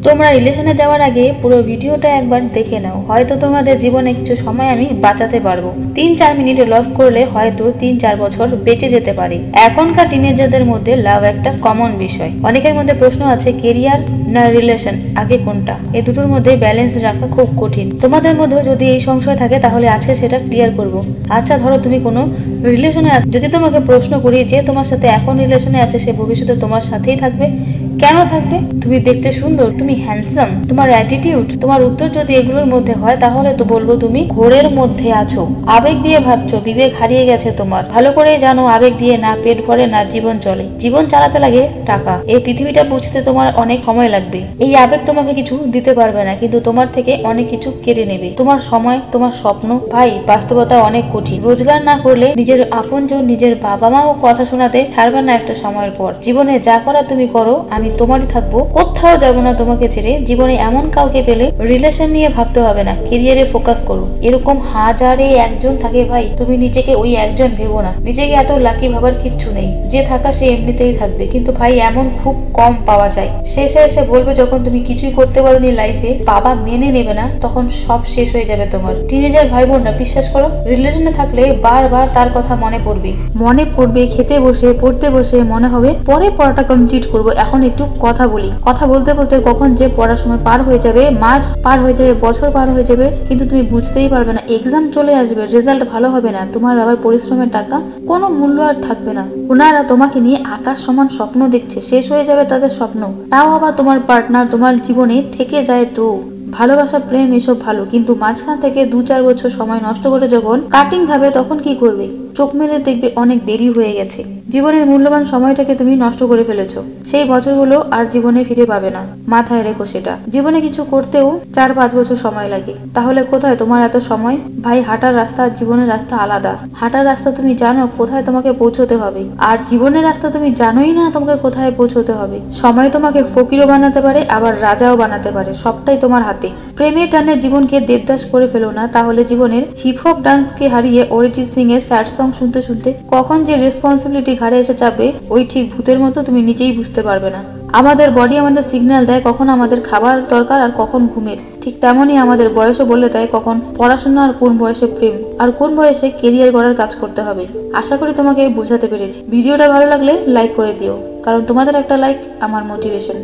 তোমরা রিলেশনে যাওয়ার আগে পুরো ভিডিওটা একবার দেখে নাও, হয়তো তোমাদের জীবনে কিছু সময় আমি বাঁচাতে পারবো। 3-4 মিনিট লস করলে হয়তো 3-4 বছর বেঁচে যেতে পারে। এখনকার টিনেজারদের মধ্যে লাভ একটা কমন বিষয়। অনেকের মধ্যে প্রশ্ন আছে, কেরিয়ার না রিলেশন, আগে কোনটা? এই দুটোর মধ্যে ব্যালেন্স রাখা খুব কঠিন। তোমাদের মধ্যে যদি এই সংশয় থাকে তাহলে আজকে সেটা ক্লিয়ার করব। আচ্ছা, ধরো তুমি কোনো রিলেশনে আছো, যদি তোমাকে প্রশ্ন করি যে তোমার সাথে এখন রিলেশনে আছে সে ভবিষ্যতে তোমার সাথেই থাকবে, কেন থাকবে? তুমি দেখতে সুন্দর, তুমি হ্যান্ডসাম, তোমার অ্যাটিটিউড, তোমার উত্তর যদি এগুলোর মধ্যে হয় তাহলে তো বলবো তুমি ঘোরের মধ্যে আছো, আবেগ দিয়ে ভাবছো, বিবেক হারিয়ে গেছে তোমার। ভালো করে জানো আবেগ দিয়ে না পেট ভরে না জীবন চলে। জীবন চালাতে লাগে টাকা। এই পৃথিবীটা বুঝতে তোমার অনেক সময় লাগবে। এই আবেগ তোমাকে কিছু দিতে পারবে না, কিন্তু তোমার থেকে অনেক কিছু কেড়ে নেবে, তোমার সময়, তোমার স্বপ্ন। ভাই, বাস্তবতা অনেক কঠিন। রোজগার না করলে নিজের আপনজন, নিজের বাবা মাও কথা শোনাতে ছাড়বে না একটা সময়ের পর। জীবনে যা করা তুমি করো, আমি তোমারই থাকবো, কোথাও যাবো না তোমাকে ছেড়ে। জীবনে এমন কাউকে পেলে রিলেশন নিয়ে ভাবতে হবে না, কেরিয়ারে ফোকাস করো। এরকম হাজারে একজন থাকে ভাই, তুমি নিজেকে ওই একজন ভেবো না। নিজেকে এত লাকি ভাবার কিচ্ছু নেই, যে থাকা সে এমনিতেই থাকবে। কিন্তু ভাই, এমন খুব কম পাওয়া যায়। শেষে এসে বলবে যখন তুমি কিছুই করতে পারোনি লাইফে, বাবা মেনে নেবে না, তখন সব শেষ হয়ে যাবে তোমার। টিনেজার ভাই বোন না, বিশ্বাস করো, রিলেশনে থাকলে বারবার তার কথা মনে পড়বে। খেতে বসে, পড়তে বসে মনে হবে পরে পড়াটা কমপ্লিট করবো, এখন একটু কথা বলি। কথা বলতে বলতে কখন যে পড়ার সময় পার হয়ে যাবে, মাস পার হয়ে যাবে, বছর পার হয়ে যাবে, কিন্তু তুমি বুঝতেই পারবে না। এক্সাম চলে আসবে, রেজাল্ট ভালো হবে না, তোমার আবার পরিশ্রমের টাকা কোনো মূল্য আর থাকবে না। ওনারা তোমাকে নিয়ে আকাশ সমান স্বপ্ন দেখছে, শেষ হয়ে যাবে তাদের স্বপ্ন। তাও আবার তোমার পার্টনার তোমার জীবনে থেকে যায়। তো ভালোবাসা, প্রেম এসব ভালো, কিন্তু মাঝখান থেকে 2-4 বছর সময় নষ্ট করে যখন কাটিং ভাবে, তখন কি করবে? চোখ মেলে দেখবে অনেক দেরি হয়ে গেছে। জীবনের মূল্যবান সময়টাকে তুমি নষ্ট করে ফেলেছো। সেই বছরগুলো আর জীবনে ফিরে পাবে না, মাথায় রেখো সেটা। জীবনে কিছু করতেও 4-5 বছর সময় লাগে, তাহলে কোথায় তোমার এত সময়? ভাই, হাঁটার রাস্তা আর জীবনের রাস্তা আলাদা। হাঁটার রাস্তা তুমি জানো কোথায় তোমাকে পৌঁছতে হবে, আর জীবনের রাস্তা তুমি জানোই না তোমাকে কোথায় পৌঁছতে হবে। সময় তোমাকে ফকিরও বানাতে পারে, আবার রাজাও বানাতে পারে, সবটাই তোমার হাতে। প্রেমের টানে জীবনকে দেবদাস করে ফেলো না, তাহলে জীবনের হিপ হপ ডান্সকে হারিয়ে অরিজিৎ সিং এর স্যাড সং শুনতে শুনতে কখন যে রেসপন্সিবিলিটি ঘাড়ে এসে যাবে, ওই ঠিক ভূতের মতো তুমি নিজেই বুঝতে পারবে না। আমাদের বডি আমাদের সিগন্যাল দেয় কখন আমাদের খাবার দরকার আর কখন ঘুমের। ঠিক তেমনই আমাদের বয়সও বলে দেয় কখন পড়াশোনা আর কোন বয়সে প্রেম আর কোন বয়সে কেরিয়ার গড়ার কাজ করতে হবে। আশা করি তোমাকে বোঝাতে পেরেছি। ভিডিওটা ভালো লাগলে লাইক করে দিও, কারণ তোমাদের একটা লাইক আমার মোটিভেশন।